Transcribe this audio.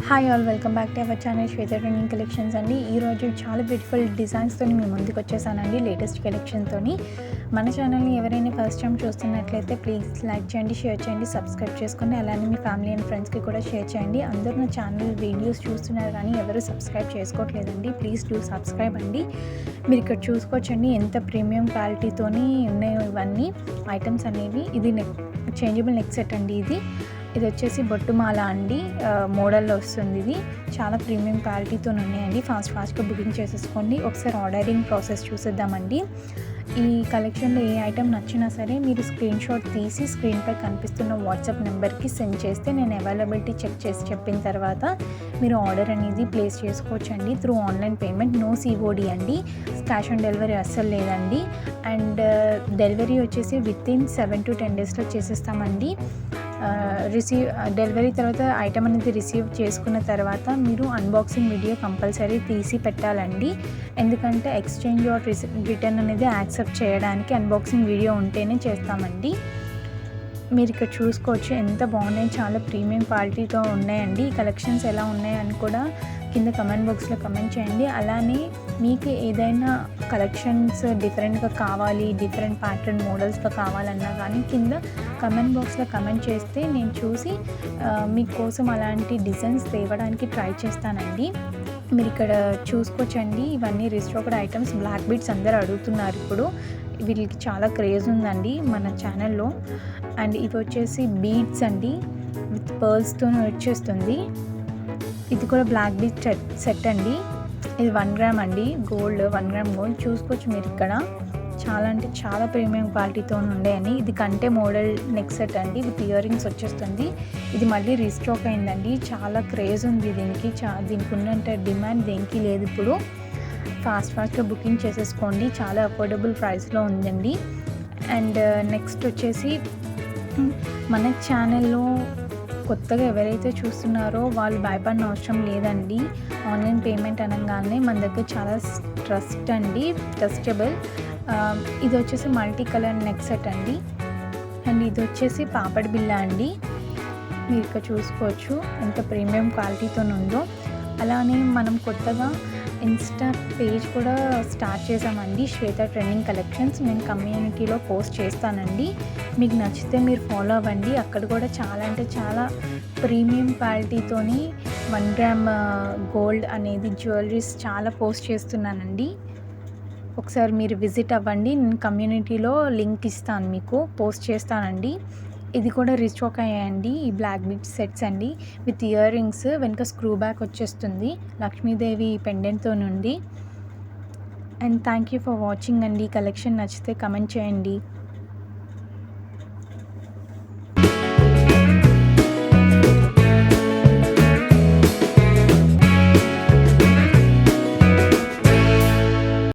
Hi all, welcome back to our channel Shweta trending collections అండి. ఈరోజు చాలా beautiful డిజైన్స్తో మీ ముందుకు వచ్చేసానండి, లేటెస్ట్ కలెక్షన్తో. మన ఛానల్ని ఎవరైనా ఫస్ట్ టైం చూస్తున్నట్లయితే ప్లీజ్ లైక్ చేయండి, షేర్ చేయండి, సబ్స్క్రైబ్ చేసుకోండి. అలానే మీ ఫ్యామిలీ అండ్ ఫ్రెండ్స్కి కూడా షేర్ చేయండి. అందరూ నా ఛానల్ వీడియోస్ చూస్తున్నారు కానీ ఎవరు సబ్స్క్రైబ్ చేసుకోవట్లేదండి. ప్లీజ్ డూ సబ్స్క్రైబ్ అండి. మీరు ఇక్కడ చూసుకోవచ్చండి ఎంత ప్రీమియం క్వాలిటీతోని ఉన్నాయో ఇవన్నీ ఐటమ్స్ అనేవి. ఇది చేంజబుల్ నెక్ సెట్ అండి. ఇది వచ్చేసి బొట్టుమాల అండి, మోడల్లో వస్తుంది. ఇది చాలా ప్రీమియం క్వాలిటీతో ఉన్నాయండి. ఫాస్ట్గా బుకింగ్ చేసేసుకోండి. ఒకసారి ఆర్డరింగ్ ప్రాసెస్ చూసేద్దామండి. ఈ కలెక్షన్లో ఏ ఐటెం నచ్చినా సరే మీరు స్క్రీన్ షాట్ తీసి స్క్రీన్పై కనిపిస్తున్న వాట్సాప్ నెంబర్కి సెండ్ చేస్తే నేను అవైలబిలిటీ చెక్ చేసి చెప్పిన తర్వాత మీరు ఆర్డర్ అనేది ప్లేస్ చేసుకోవచ్చండి. Through online payment, no COD అండి. క్యాష్ ఆన్ డెలివరీ అస్సలు లేదండి. అండ్ డెలివరీ వచ్చేసి వితిన్ 7 to 10 daysలో చేసేస్తామండి. డెలివరీ తర్వాత ఐటమ్ అనేది రిసీవ్ చేసుకున్న తర్వాత మీరు అన్బాక్సింగ్ వీడియో కంపల్సరీ తీసి పెట్టాలండి. ఎందుకంటే ఎక్స్చేంజ్ ఆర్ రిటర్న్ అనేది యాక్సెప్ట్ చేయడానికి అన్బాక్సింగ్ వీడియో ఉంటేనే చేస్తామండి. మీరు ఇక్కడ చూసుకోవచ్చు ఎంత బాగున్నాయి, చాలా ప్రీమియం క్వాలిటీతో ఉన్నాయండి. ఈ కలెక్షన్స్ ఎలా ఉన్నాయని కూడా కింద కమెంట్ బాక్స్లో కమెంట్ చేయండి. అలానే మీకు ఏదైనా కలెక్షన్స్ డిఫరెంట్గా కావాలి, డిఫరెంట్ ప్యాటర్న్ మోడల్స్లో కావాలన్నా కానీ కింద కమెంట్ బాక్స్లో కమెంట్ చేస్తే నేను చూసి మీకోసం అలాంటి డిజైన్స్ తేవడానికి ట్రై చేస్తానండి. మీరు ఇక్కడ చూసుకోవచ్చండి, ఇవన్నీ రిస్టాక్డ్ ఐటమ్స్. బ్లాక్ బీడ్స్ అందరూ అడుగుతున్నారు ఇప్పుడు, వీటికి చాలా క్రేజ్ ఉందండి మన ఛానల్లో. అండ్ ఇవి వచ్చేసి బీడ్స్ అండి, విత్ పర్ల్స్తో వచ్చేస్తుంది. ఇది కూడా బ్లాక్ బీడ్ సెట్ అండి. ఇది 1 గ్రామ్ అండి, గోల్డ్ 1 గ్రామ్ గోల్డ్. చూసుకోవచ్చు మీరు ఇక్కడ, చాలా అంటే చాలా ప్రీమియం క్వాలిటీతో ఉండేయండి. ఇది కంటే మోడల్ నెక్ సెట్ అండి, విత్ ఇయర్ రింగ్స్ వచ్చేస్తుంది. ఇది మళ్ళీ రీస్టాక్ అయిందండి. చాలా క్రేజ్ ఉంది దీనికి, దీనికి ఉన్నంత డిమాండ్ దేనికి లేదు ఇప్పుడు. ఫాస్ట్గా బుకింగ్ చేసేసుకోండి, చాలా అఫోర్డబుల్ ప్రైస్లో ఉందండి. అండ్ నెక్స్ట్ వచ్చేసి మన ఛానల్లో కొత్తగా ఎవరైతే చూస్తున్నారో వాళ్ళు భయపడిన అవసరం లేదండి. ఆన్లైన్ పేమెంట్ అనగానే మన దగ్గర చాలా ట్రస్టబుల్. ఇది వచ్చేసి మల్టీ కలర్ నెక్ సెట్ అండి. అండ్ ఇది వచ్చేసి పాపడ్ బిల్ల అండి. మీరు ఇక్కడ చూసుకోవచ్చు ఎంత ప్రీమియం క్వాలిటీతో ఉందో. అలానే మనం కొత్తగా ఇన్స్టా పేజ్ కూడా స్టార్ట్ చేసామండి, శ్వేత ట్రెండింగ్ కలెక్షన్స్. నేను కమ్యూనిటీలో పోస్ట్ చేస్తానండి, మీకు నచ్చితే మీరు ఫాలో అవ్వండి. అక్కడ కూడా చాలా అంటే చాలా ప్రీమియం క్వాలిటీతోని 1 గ్రామ్ గోల్డ్ అనేది జ్యువెలరీస్ చాలా పోస్ట్ చేస్తున్నానండి. ఒకసారి మీరు విజిట్ అవ్వండి, నేను కమ్యూనిటీలో లింక్ ఇస్తాను, మీకు పోస్ట్ చేస్తానండి. ఇది కూడా రీస్టాక్ అయ్యాయండి, ఈ బ్లాక్ బీడ్ సెట్స్ అండి, విత్ ఇయర్ రింగ్స్. వెనుక స్క్రూ బ్యాక్ వచ్చేస్తుంది లక్ష్మీదేవి పెండెంట్తో నుండి. And thank you for watching అండి. కలెక్షన్ నచ్చితే కమెంట్ చేయండి.